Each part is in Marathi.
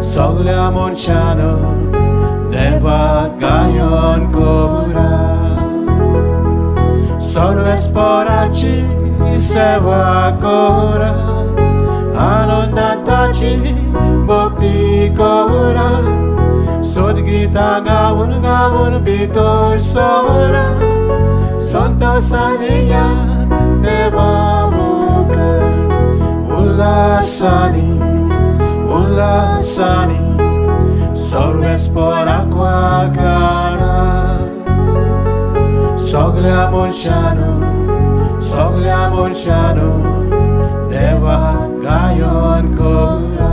Soglia Monciano, Deva Gayon Kora. Sorves poraci, seva Kora. Anondataci, Bokti Kora. Sodgita Gawun Bitor Sora. Santo Saniya, Deva Muka. Ulasani, Sorves por aqua cara. Soglia Monciano, Deva Gayon Kora.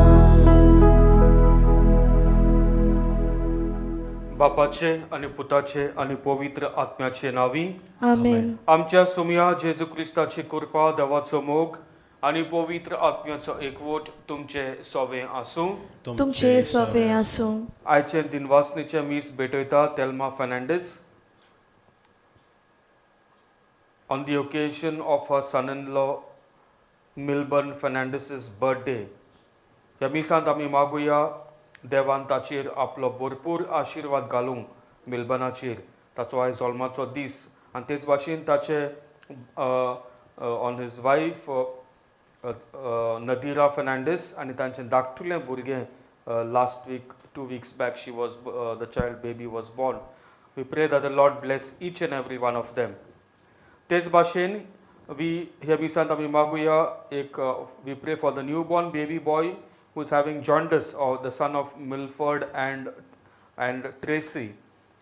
बापाचे आणि पुताचे आणि पवित्र आत्म्याचे नावी आमेन. आमच्या सुमिया जेजू ख्रिस्ताची कृपा देवाचो मोग आणि पवित्र आत्म्याचो एकवट तुमचे सोवे आसूं. तुमचे सोवे आसूं. आयचे दिनवासनीचे मीस भेटयता Thelma Fernandes on the occasion of her son-in-law Milburn Fernandez's birthday. ह्या मिसांत आमी मागुया देवान ताचेर आपलो भरपूर आशिर्वाद घालूंक मिल्बनाचेर. ताचो आयज जल्माचो दीस आनी तेच भाशेन ताचे ऑन हिज वायफ नदिरा फर्नांडीस आनी तांचें धाकटुलें भुरगें last weak 2 weeks back she was the child baby was born. We pray that the Lord bless each and every one of them. तेच भाशेन ह्या मिसांत आमी मागुया we pray for the newborn baby boy who is having jaundice, or the son of Milford and Tracy.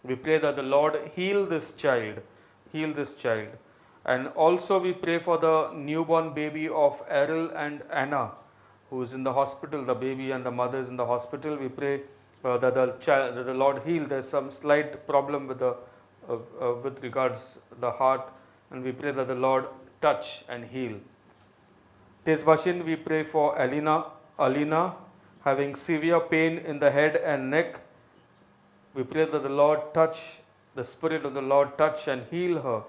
We pray that the Lord heal this child. And also we pray for the newborn baby of Errol and Anna, who is in the hospital. The baby and the mother is in the hospital. We pray that the Lord heal. There's some slight problem with regards the heart, and we pray that the Lord touch and heal. This Bashin, we pray for Alina having severe pain in the head and neck. We pray that the Spirit of the Lord touch and heal her.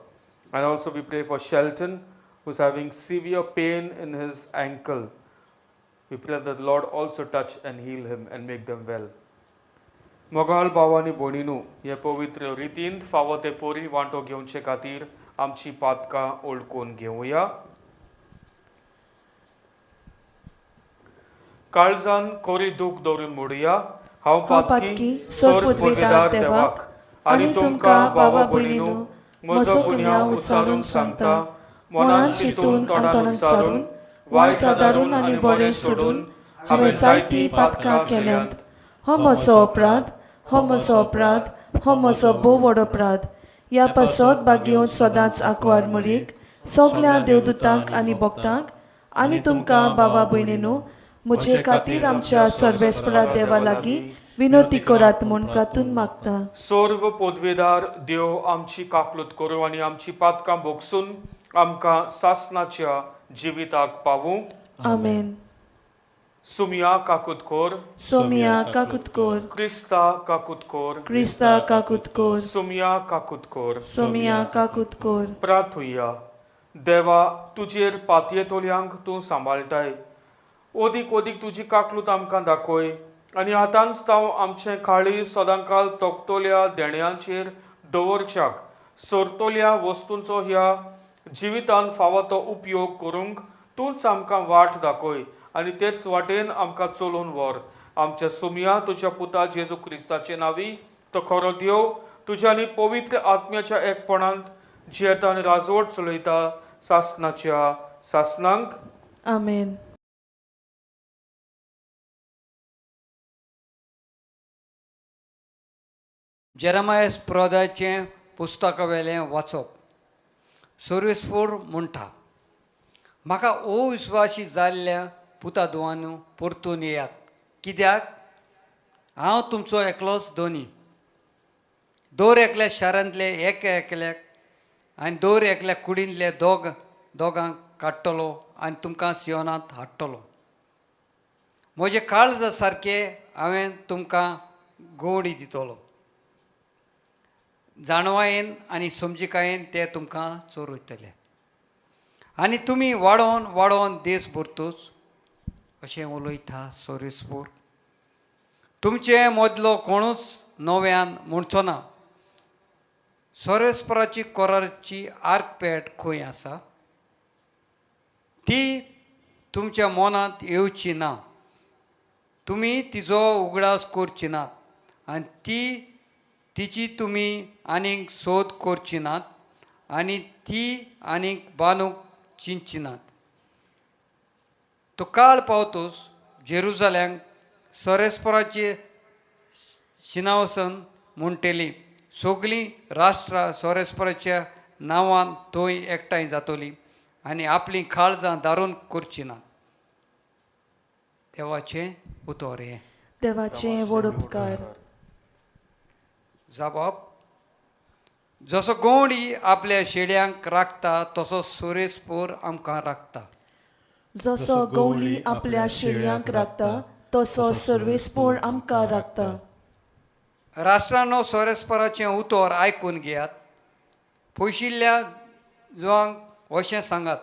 And also we pray for Shelton, who is having severe pain in his ankle. We pray that the Lord also touch and heal him and make them well. मोगाल भावानी भोणीनू हे पवित्र रितीन फावो ते पोरी वांटो घेवचे खातीर आमची पातकां ओळखून घेवया. काळजान कोरी दूख दवरून मोडुया. हांव पातकी सोर पुदवेदार देवाक आनी तुमकां भावा भयणीनू म्हजो गुन्यांव उच्चारून सांगता. मनान चिंतून तोंडान उच्चारून वायट आदारून आनी बरें सोडून हांवें जायतीं पातकां केल्यांत. हो म्हजो अपराध, हो म्हजो अपराध, हो म्हजो भोव व्हड अपराध. ह्या पासत बागेवन सदांच आंकवार मुरीक सगल्या देवदूतांक आनी भक्तांक आनी तुमकां भावा भयणीनू म्हजे खातीर आमच्या सर्वेस्परा देवा लागीं विनोती करात म्हूण प्रार्थून मागता. सर्व पदवेदार देव आमची काकलूत करूं आनी आमची पातकां भोगसून आमकां सासणाच्या जिविताक पावूं. आमेन. सुमिया काकुतकोर, सोमिया काकुतकोर, क्रिस्ता काकुतकोर, क्रिस्ता काकुतकोर, सुमिया काकुतकोर, सोमिया काकुतकोर. प्रार्थुया. देवा तुजेर पातये तोल्यांक तूं सांबाळटाय. ओदीक ओदीक तुजी काकलूत आमकां दाखय आनी आतांच तांव आमचें खाळी सदांकाल तोकतोल्या देण्यांचेर दवरच्याक सोरतोल्या वस्तूंचो ह्या जिवितान फावो तो उपयोग करूंक तूंच आमकां वाट दाखय आनी तेच वाटेन आमकां चलोवन व्हर. आमच्या सुमिया तुज्या पुता जेजू क्रिस्ताचे नांवी तो खरो देव तुज्या आनी पवित्र आत्म्याच्या एकपणांत जियेता आनी राजवट चलयता सासणाच्या सासणांक. आमेन. जेरमायस प्रोदाचें पुस्तक वेलें वाचप. सर्वेस्पूर म्हणटा, म्हाका अविस्वासी जाल्ल्या पुता दुवानू परतून येयात, कित्याक हांव तुमचो एकलोच दोनी. दोर एकल्या शारांतले एकल्याक आनी दोर एकल्या कुडींतले दोगांक काडटलो आनी तुमकां सियोनांत हाडटलो. म्हजे काळज सारके हांवें तुमकां गोवडी दितलो. जाणवायेन आनी समजिकायेन ते तुमकां चोरयतले आनी तुमी वाडोवन वाडोवन दीस भरतूच अशें उलयता सोरेस्पोर. तुमचे मदलो कोणूच नव्यान म्हणचो ना. सोरेस्पोराची कोराची आर्कपेट खंय आसा? ती तुमच्या मनांत येवची ना. तुमी तिजो उगडास करची नात आनी तिची तुमी आनीक सोद करची नात आनी ती आनीक बांदूंक चिंतची नात. तो काळ पावतोच जेरुजाल्यांक सोरेस्पोराची शिनावसन म्हणटली. सगळीं राष्ट्रां सोरेस्पोराच्या नांवान थंय एकठांय जातलीं आनी आपलीं काळजां दारून करची नात. देवाचें उतर हें. देवाचें व्हड उपकार. जबाब. जसो गोंडी आपल्या शेड्यांक राखता तसो सोरेस्पोर आमकां राखता. जसो गवळी आपल्या शेळयांक राखता तसो सर्वेस्पोर आमकां राखता. राष्ट्रांनो सोरेस्पोराचें उतर आयकून घेयात. पयशिल्ल्या जुवांक अशें सांगात.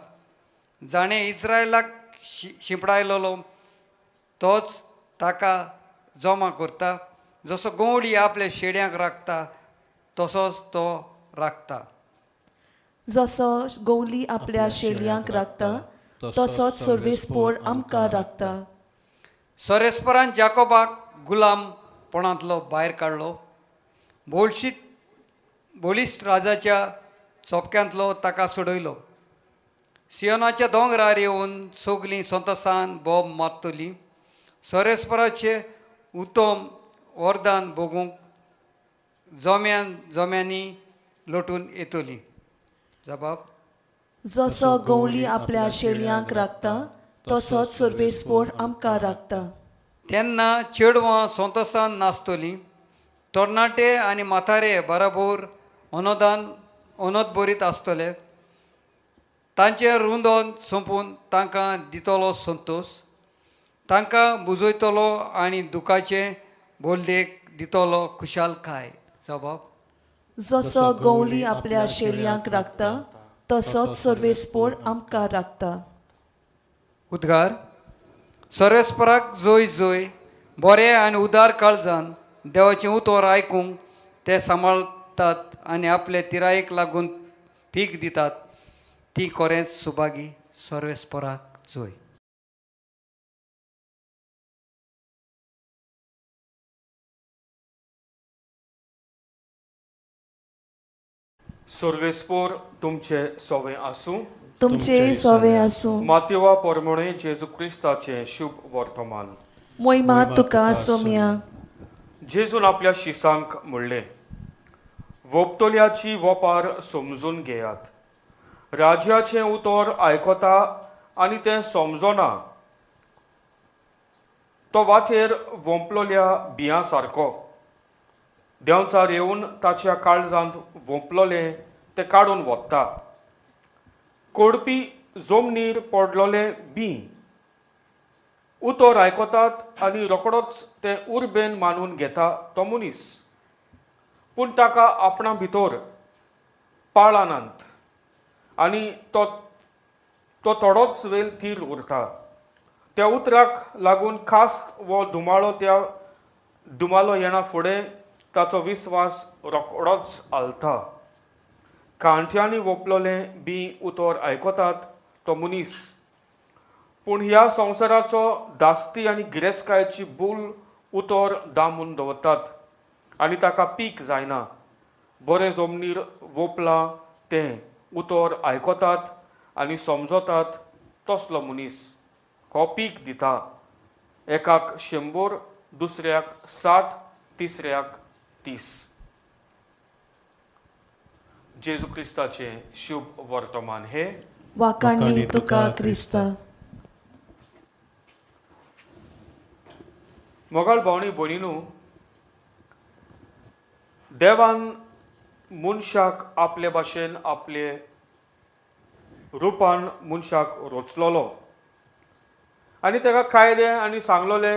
जाणें इस्रायलाक शिंपडायलो तोच ताका जमा करता. जसो गोंडी आपल्या शेड्यांक राखता तसोच तो राखता. जसो गवली आपल्या शेळयांक राखता तसोच सर्वेस्पोर आमकां राखता. सोरेस्पोरान जाकोबाक गुलामपणांतलो भायर काडलो. बोलिश्ट राजाच्या चोपक्यांतलो ताका सोडयलो. सियोनाच्या दोंगरार येवन सगळीं संतोशान बोब मारतलीं. सोरेस्पोराचें उत्तम वरदान भोगूंक जोम्यांनी लोटून येतलीं. जबाब. जसो गवळी आपल्या शेळयांक राखता तसोच सर्वेस्पोर आमकां राखता. तेन्ना चेडवां संतोशान नाचतलीं. तरणाटे आनी म्हातारे बराबर अनोद बरीत आसतले. तांचें रुंदोन संपून तांकां दितलो संतोश. तांकां बुजयतलो आनी दुखाचे बोलदेक दितलो खुशालकाय. जबाब. जसो गवळी आपल्या शेळयांक राखता तसोच सर्वेस्पोर आमकां राखता. उद्गार. सोरेस्पोराक जोय जोय. बरें आनी उदार काळजान देवाचें उतर आयकूंक ते सांबाळतात आनी आपले तिरायेक लागून पीक दितात. ती खरेंच सुभागी. सोरेस्पोराक जोय. सर्वेस्पोर तुमचे सोवे आसूं. तुमचे सोवे आसूं. मातयेवा परमणे जेजू क्रिस्ताचें शुभ वर्तमान. मोहिमा तुका सोम्या. जेजून आपल्या शिसांक म्हणलें, वोपतल्याची वोपार समजून घेयात. राज्याचें उतर आयकता आनी तें समजना तो वाटेर वोंपलोल्या बियां सारको. देंवचार येवन ताच्या काळजांत वोंपलोलें तें काडून वत्ता. कोडपी जमनीर पडलोले बी उतर आयकतात आनी रोकडोच तें उर्बेन मानून घेता तो मनीस. पूण ताका आपणा भितर पाळानांत आनी तो थोडोच वेळ थीर उरता. त्या उतराक लागून खास्त वो दुमालो येना फुडें ताचो विस्वास रोकडोच आलता. कांठ्यांनी वोपलोलें बी उतर आयकतात तो मनीस. पूण ह्या संवसाराचो दास्ती आनी गिरेस्तकायेची भूल उतर दामून दवरतात आनी ताका पीक जायना. बरे जमनीर वोपलां तें उतर आयकतात आनी समजतात तसलो मनीस हो पीक दिता. एकाक 100, दुसऱ्याक 60, तिसऱ्याक 30. जेजू क्रिस्ताचें शुभ वर्तमान हे. वाकाणी तुका क्रिस्ता. मोगाळ भावणी भयणीनू, देवान मनशाक आपले भाशेन आपले रुपान मनशाक रचलोलो आनी ताका कायदे आनी सांगलोले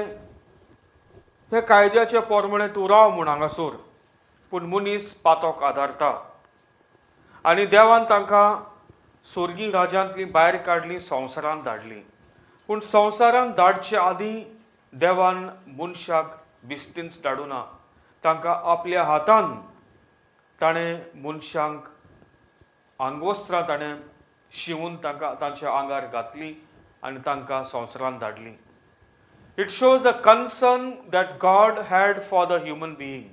हे कायद्याचे पोरमणे तूं राव म्हूण हांगासर. पूण मनीस पातोक आदारता आनी देवान तांकां स्वर्गीय राज्यांतलीं भायर काडलीं, संवसारांत धाडलीं. पूण संवसारांत धाडचे आदीं देवान मनशाक बिस्तींच धाडूना. तांकां आपल्या हातान ताणें मनशांक आंगवस्त्रां ताणें शिवून तांकां तांच्या आंगार घातलीं आनी तांकां संवसारांत धाडलीं. It shows the concern that God had for the human being.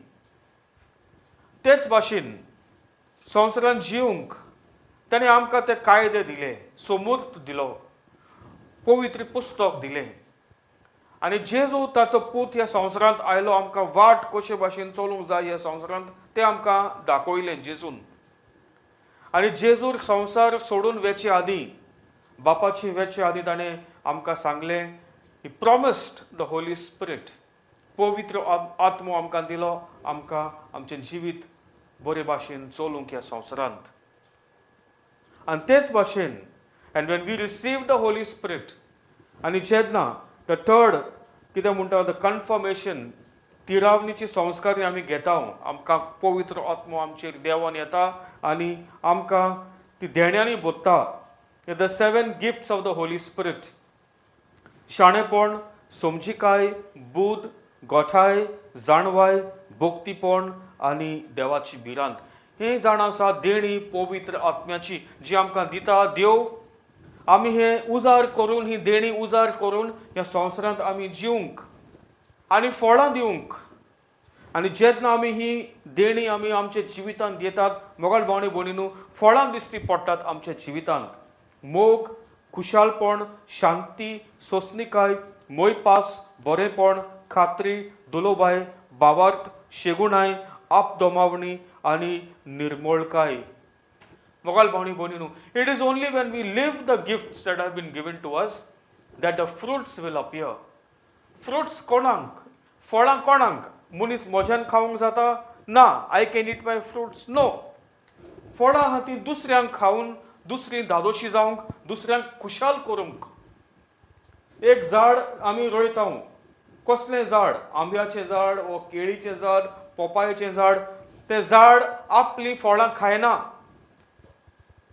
तेच भाशेन संवसारांत जिवंक ताणें आमकां ते कायदे दिले, समूर्त दिलो, पवित्र पुस्तक दिलें. आनी जेजू ताचो पूत ह्या संवसारांत आयलो आमकां वाट कशे भाशेन चलूंक जाय ह्या संवसारांत तें आमकां दाखयलें जेजून. आनी जेजूर संवसार सोडून वेचे आदीं, बापाची वेचे आदीं ताणें आमकां सांगलें, he promised the Holy spirit, पवित्र आत्मो आमकां दिलो, आमकां आमचें जिवीत बरे भाशेन चलूंक ह्या संवसारांत. आनी तेच भाशेन and when we receive the Holy spirit आनी जेन्ना द थर्ड कितें म्हणटा द कन्फर्मेशन, तिरावणीची संस्कारी आमी घेता, आमकां पवित्र आत्मो आमचेर देवान येता आनी आमकां ती देण्यांनी बोत्ता. The 7 gifts of the Holy Spirit, शाणेपण, समजिकाय, बुद, गोठाय, जाणवाय, भोक्तीपण आनी देवाची भिरांत. हे जाण आसा देणी पवित्र आत्म्याची जी आमकां दिता देव. आमी हे उजार करून, ही देणी उजार करून ह्या संवसारांत आमी जिवंक आनी फळां दिवंक. आनी जेन्ना आमी ही देणी आमी आमच्या जिवितांत दितात, मोगाळ भावणे भयणीनो, फळां दिसती पडटात आमच्या जिवितांत. मोग, खुशालपण, शांती, सोंसणीकाय, मोयपास, बरेपण, खात्री, दुलोबाय, भावार्थ, शेगुणाय, आपदोमावणी आनी निर्मळकाय. मोगाळ भावणी भयणीनो, it is only when we live the gifts that have been given to us that the fruits will appear. Fruits कोणाक? फळां कोणाक? मनीस मोज्यान खावंक जाता? ना, I can eat my fruits. No, फळां आहा ती दुसऱ्यांक खावन दुसरी दादोशी जावंक, दुसऱ्यांक खुशाल करूंक. एक झाड आमी रोयता, कसलें झाड? आंब्याचें झाड वो केळीचें झाड, पोपायेचें झाड. तें झाड आपलीं फळां खायना.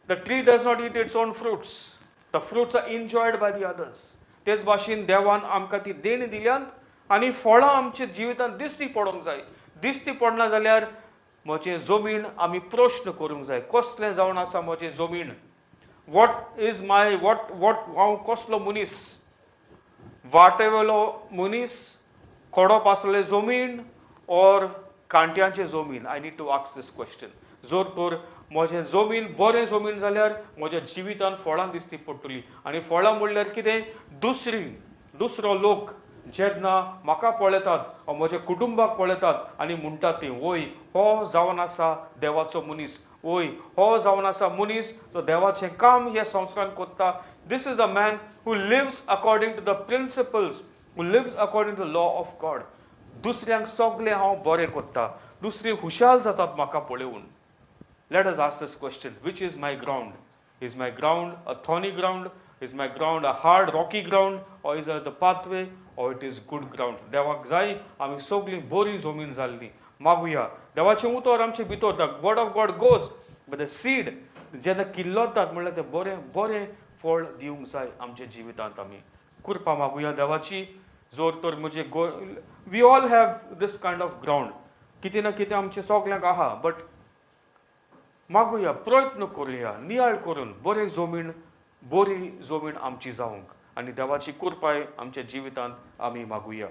The tree does not eat its own fruits. The fruits are enjoyed by the others. तेच भाशेन देवान आमकां ती देणी दिल्यात आनी फळां आमच्या जिवितांत दिश्टी पडोंक जाय. दिश्टी पडना जाल्यार म्हजें जमीन आमी प्रश्न करूंक जाय. कसलें जावन आसा म्हजें जमीन? वॉट इज माय हांव कसलो मनीस? वाटेवेलो मनीस, खोडोप आसलें जमीन ऑर कांट्यांचें जमीन? I need to ask this question. जर तर म्हजें जमीन बरें जमीन जाल्यार म्हज्या जिवितांत फळां दिसती पडटलीं. आनी फळां म्हणल्यार कितें? दुसरो लोक जेन्ना म्हाका पळयतात वा म्हज्या कुटुंबाक पळयतात आनी म्हणटात ती, वय हो जावन आसा देवाचो मनीस, वय हो जावन आसा मनीस जो देवाचें काम ह्या संवसारांत कोत्ता. This is the man who lives according to the principles, who lives according to the law of God. दुसऱ्यांक सगळें हांव बरें कोत्ता, दुसरी खुशाल जातात म्हाका पळोवन. Let us ask this question, which is my ground? Is my ground a thorny ground? Is my ground a hard rocky ground? Or is it the pathway? Or it is good ground? देवाक जाय आमी सगळीं बरी जमीन जाल्ली. मागुया देवाचें उतर आमचे भितर. The word of God goes but the seed जेन्ना किल्लोतात म्हणल्यार तें बरें फळ दिवंक जाय आमच्या जिवितांत. आमी कृपा मागुया देवाची. जोर तर म्हजे we all have this kind of ground. कितें ना कितें आमचें सगळ्यांक आहा, बट मागुया, प्रयत्न करुया नियाळ करून बरी जमीन आमची जावंक. आनी देवाची कृपाय आमच्या जिवितांत आमी मागुया.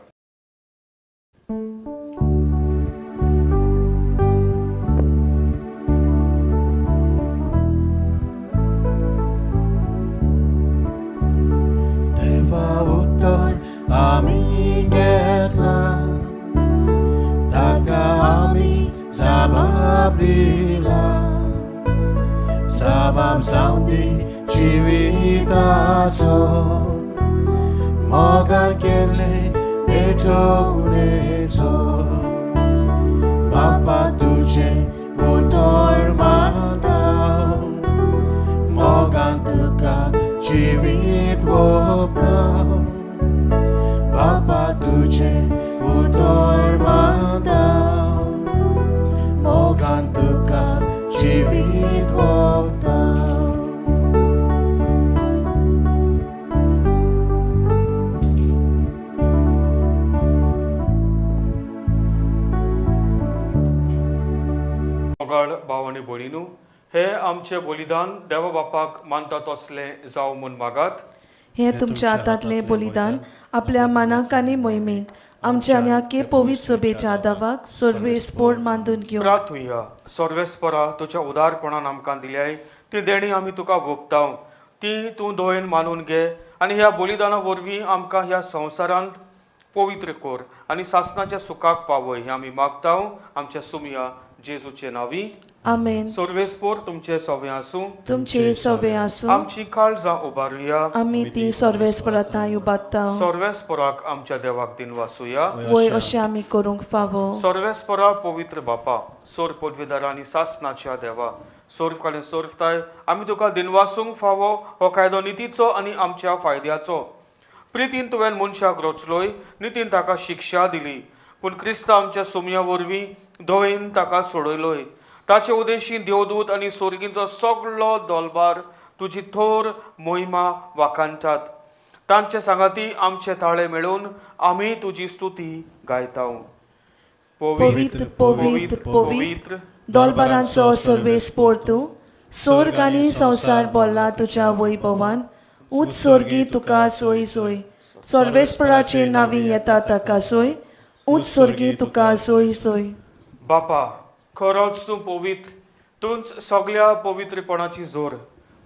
देवा उत्तर आमी घेतला, ताका आमी जबाब दिला. जबाब जावन दी जिविताचो, मोगान केल्ले पेटोवणेचो. बापा तुजें उतर मागता, मोगान तुका जिवीत ओंपता. बापा तुजें उतर मागता, मोगान तुका जिवीत ओंपता. मोगाळ भाव आनी भयणीनू, हे आमचे बलिदान देवा बापाक मानता तसलें जावं म्हूण मागात. हे तुमच्या हातांतले बलिदान आपल्या मानाक आनी मोहिमेक आमच्या आनी आख्खे पवित्र सभेच्या आदावाक सर्वेस्पोर मानून घेवं. प्रार्थुया. सर्वेस्परा तुज्या उदारपणान आमकां दिल्याय ती देणी आमी तुका भोगताव, ती तूं दोयेन मानून घे आनी ह्या बलिदाना वरवीं आमकां ह्या संवसारांत पवित्र कोर आनी सासणाच्या सुखाक पावय हें आमी मागताव आमच्या सुमया जेजूचे नांवी. आमेन. सर्वेस्पोर तुमचे सवे आसूं. तुमचे सवे आसूं. आमची काळजां उबारुया. आमी ती सर्वेस्परांताय उबारता. सर्वेस्पराक आमच्या देवाक दिन वासुया. वय अशें आमी करूंक फावो. सर्वेस्परा पवित्र बापा, सोर पदवीदारा आनी सासणाच्या देवा, सोर्फ काले सोर्फताय आमी तुका दिनवासूंक फावो हो कायदो नितीचो आनी आमच्या फायद्याचो. प्रितीन तुवें मनशाक रचलोय, नितीन ताका शिक्षा दिली, पूण क्रिस्त आमच्या सुमया वरवीं धोयेन ताका सोडयलोय. ताचे उदेशी देवदूत आनी सोर्गींचो सगळो दोलबार तुजी थोर मोहिमा वाखाणटात. तांचे सांगाती आमचे ताळे मेळून आमी तुजी स्तुती गायताव. पवित्र पवित्र पवित्र दोलबारांचो सर्वेस्पोर तूं, स्वर्ग आनी संवसार बोल्ला तुज्या वैभवान. उच स्वर्गी तुका सोय सोय, सर्वेस्पराचे नावी येता ताका सोय. उच स्वर्गी तुका सोय सोय. बापा, खरोच तूं पवित्र, तूंच सगळ्या पवित्रपणाची जोर.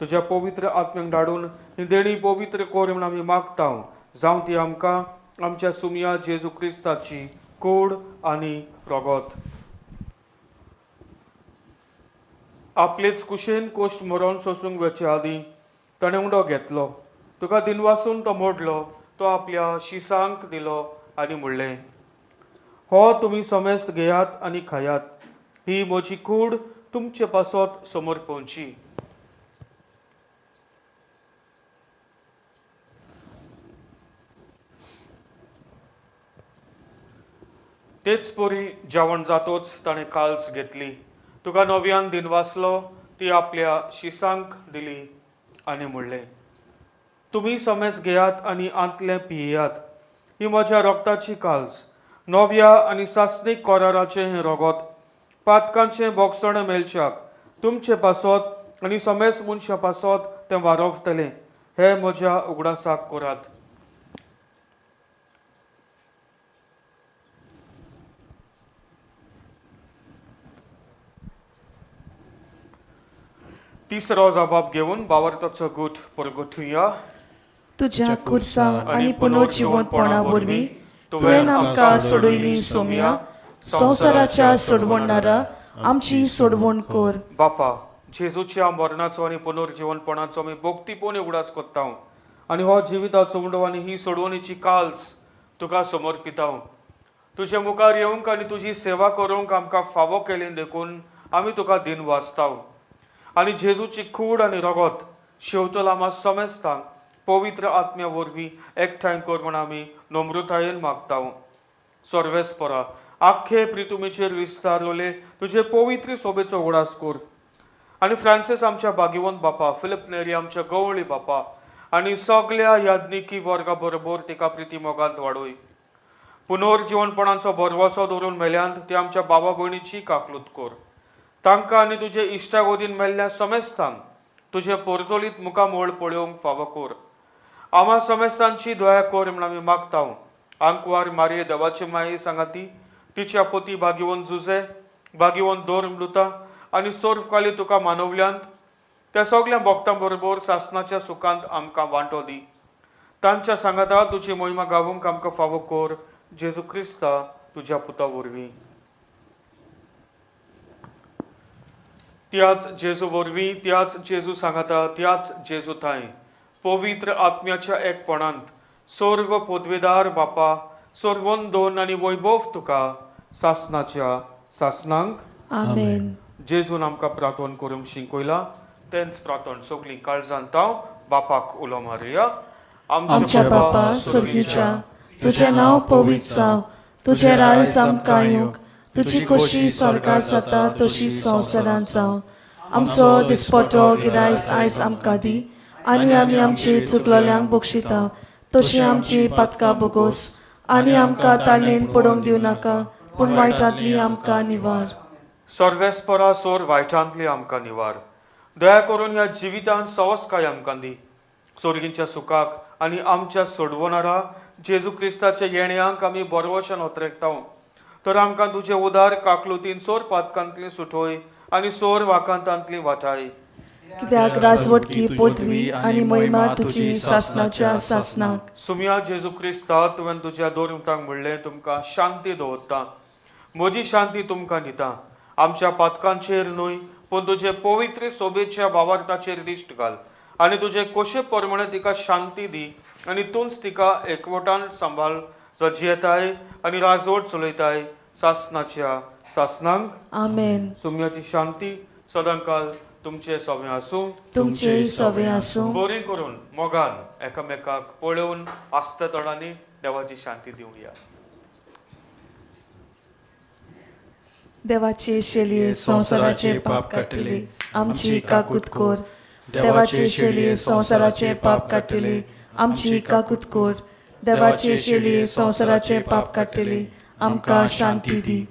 तुज्या पवित्र आत्म्याक धाडून ही देणी पवित्र कोर म्हूण आमी मागताव, जावं ती आमकां आमच्या सुमया जेजू क्रिस्ताची कूड आनी रगत. आपलेच कुशेन कोश्ट मरोन सोसूंक वचे आदीं ताणें उंडो घेतलो, तुका दिनवासून तो मोडलो, तो आपल्या शिसांक दिलो आनी म्हणलें, हो तुमी समेस्त घेयात आनी खायात, ही म्हजी कूड तुमचे पासत समर्पणची. तेच परी जेवण जातोच ताणें काल्स घेतली, तुका नव्यान दिनवासलो, ती आपल्या शिसांक दिली आनी म्हणलें, तुमी समेस्त घेयात आनी आंतले पियेयात, ही म्हज्या रगताची काल्स, नव्या आनी सासणीक कोराराचें हें रगत, पातकांचें बोगसण मेलच्याक तुमचे पासत आनी समेस्त मनशा पासत तें वारवतलें, हें म्हज्या उगडासाक करात. तिसरो जबाब घेवन भावार्थाचो गूट परगटुया. तुज्या कुर्सा आनी पुनर्जिवंतपणा वरवीं तुवें आमकां सोडयली सोम्या, संवसाराच्या सोडवणारा आमची सोडवण कर. बापा, जेजूच्या मरणाचो आनी पुनर्जिवनपणाचो आमी भोक्तीपण उगडास कोत्ता आनी हो जिविताचो उंडो आनी ही सोडवणेची काल्स तुका समर्पिताव. तुजे मुखार येवंक आनी तुजी सेवा करूंक आमकां फावो केलें देखून आमी तुका दिन वाचताव आनी जेजूची कूड आनी रगत शेवटल आमा समेस्तांक पवित्र आत्म्या वरवीं एकठांय कर म्हूण आमी नम्रतायेन मागताव. सर्वेस्परा, आख्खे प्रितुमेचेर विस्तारलोले तुजे पवित्र सोबेचो उगडास कर आनी फ्रांसीस आमच्या भाग्यवंत बापा, फिलिप नेरी आमच्या गवळी बापा आनी सगळ्या याज्ञिकी वर्गा बरोबर तिका प्रिती मोगांत वाडोय. पुनर्जिवनपणाचो भरवसो दवरून मेल्यांत ती आमच्या बाबा भयणीची काकलूत कर. तांकां आनी तुजे इश्टागोदीन मेल्ल्या समेस्तांक तुजे पोरजोलीत मुखामोळ पळोवंक फावो कर. आमा समेस्तांची दया कर म्हूण आमी मागताव. आंकवार मारये देवाची माये सांगाती, तिच्या पती भाग्यवंत जुजे, भाग्यवंत दोर मृता आनी सोर्फ काली तुका मानवल्यांत त्या सगळ्या भक्तां बरोबर सासणाच्या सुखांत आमकां वांटो दी. तांच्या सांगाता तुजी मोहिमा गावूंक आमकां फावो कर, जेजू क्रिस्ता तुज्या पुता वरवीं. त्याच जेजू वरवीं, त्याच जेजू सांगाता, त्याच जेजू थंय पवित्र आत्म्याच्या एकपणांत सर्व पदवेदार बापा, सर्वोंदोन आनी वैभव तुका सासणाच्या सासणांक. आमेन. जेजून आमकां प्रार्थना करूंक शिकयला, तेंच प्रार्थना सगळीं काळजांत बापाक उलो मारुया. आमच्या बापा स्वर्गीच्या, तुजें नांव पवित्र जावं, तुजें राज आमकां येवंक, तुजी खोशी स्वर्गांत जाता तशीच संवसारांत जावं. आमचो दिसपटो गिरायस आयज आमकां दी आनी आमी आमचे चुकलोल्यांक बक्षिता तशी आमची पातकां बोगोस आनी आमकां ताळणेन पडोवंक दिवं नाका, पूण वायटांतली आमकां निवार. सर्वेस्परा सोर वायटांतली आमकां निवार. दया करून ह्या जिवितांत संस्कार आमकां दी. सोर्गींच्या सुखाक आनी आमच्या सोडवणारा जेजू क्रिस्ताच्या येण्याक आमी बरवशान ओतरेकताव. तर आमकां तुजे उदार काकलुतीन सोर पातकांतली सुटोय आनी सोर वाकांतांतली वाटाय. कित्याक राजवटकी पदवी आनी महिमा तुजी सासणाच्या सासणाक. सुमया जेजू क्रिस्ता तुवें तुज्या दोरमतांक म्हणलें तुमकां शांती दवरता. म्हजी शांती तुमकां दिता. आमच्या पातकांचेर न्हय पूण तुजे पवित्र सोबेच्या भावार्थाचेर दिश्ट घाल आनी तुजे कशे परमणे तिका शांती दी आनी तूंच तिका एकवटान सांबाळ जो जियेताय आनी राजवट चलयताय सासणाच्या सासणांक. आमेन. सुमयाची शांती सदांकाल तुमचे सवे आसूं. तुमचे सवे आसूं. बरी करून मोगान एकामेकाक पळोवन आस्त तोडांनी देवाची शांती दिवया. देवाचे शेलये संसाराचे पाप काडटले आमची काकूत कोर. देवाचे शेलये संसाराचे पाप काडटले आमची काकूत कोर. देवाचे शेलये संसाराचे पाप काडटले आमकां शांती दी.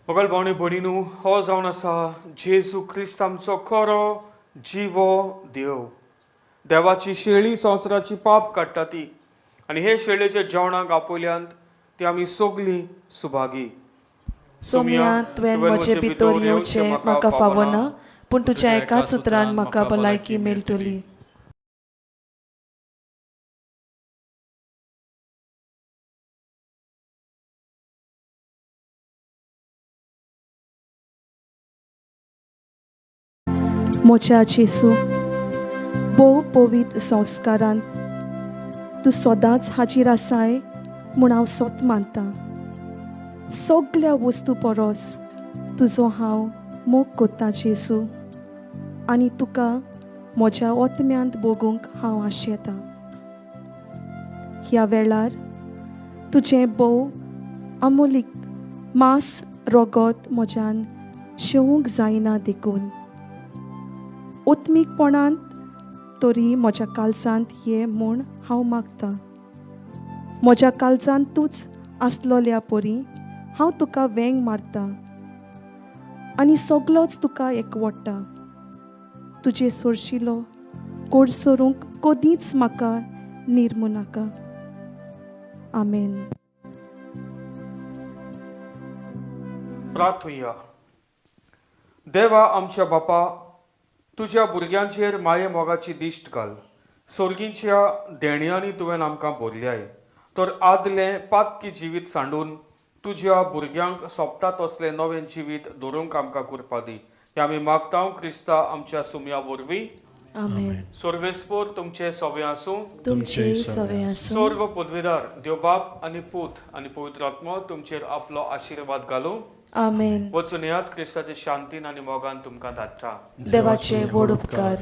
मोगल भावणी भणीनू हो जावन आसा जेजू क्रिस्त आमचो खरो जिवो देव. देवाची शेळी संवसाराची पाप काडटा ती आनी हे शेळयेच्या जेवणाक आपयल्यांत ती आमी सगलीं सुभागी. सोम्या तुवें म्हजे भितर येवचें म्हाका फावना पूण तुज्या एकाच उतरान म्हाका भलायकी मेळटली. म्हज्या जेसू भोव पवित्र संस्कारांत तूं सदांच हाजीर आसाय म्हूण हांव सोत मानतां. सगळ्या वस्तू परस तुजो हांव मोग कोत्तां जेसू आनी तुका म्हज्या ओतम्यांत बोगूंक हांव आशेतां. ह्या वेळार तुजें भोव अमोलीक मांस रोगोत म्हज्यान शेवूंक जायना देखून ओत्मीकपणांत तरी म्हज्या काळजांत ये म्हूण हांव मागतां. म्हज्या काळजांत तूंच आसलोल्या परी हांव तुका वेंग मारतां आनी सगळोच तुका एकवडटा. तुजे सोरशिलो कोड सोरूंक कदींच म्हाका निर्मू नाका. आमेन. प्रार्थुया. देवा आमच्या बापा, तुज्या भुरग्यांचेर माये मोगाची दिश्ट घाल. सोर्गींच्या देण्यांनी तुवें आमकां भरल्याय. तर आदलें पातकी जिवीत सांडून तुज्या भुरग्यांक सोंपता तसलें नवें जिवीत दवरूंक आमकां करपा दी. हें आमी मागतां क्रिस्ता आमच्या सुमया वरवीं. आमेन. सर्वेस्पोर तुमचे सवे आसूं. तुमचे सवे आसूं. सर्व पदवीदार देव बाप आनी पूत आनी पवित्र आत्मा तुमचेर आपलो आशिर्वाद घालूं. आमेन. वचून येयात क्रिस्ताचे शांतीन आनी मोगान तुमकां धाडटा. देवाचे व्हड उपकार.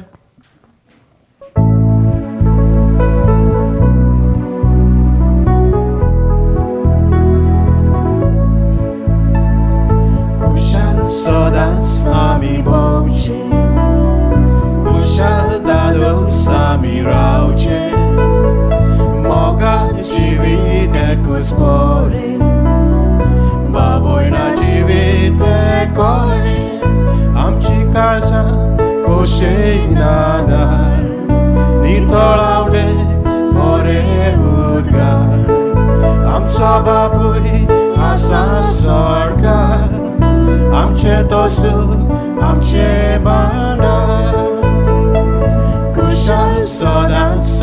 खुशाल सदांच आमी भोंवचे, खुशाल दादोस आमी रावचे. मोगान जिवीत एकूच बरें, बाबोयणा जिवीत एकोणें. आमची काळजां कोशेक नादार, नितळावडे बरें उदगार. आमचो बापूय आसा स्वर्गार, आमचे तोसू आमचे बाणार. खुशाल सदांच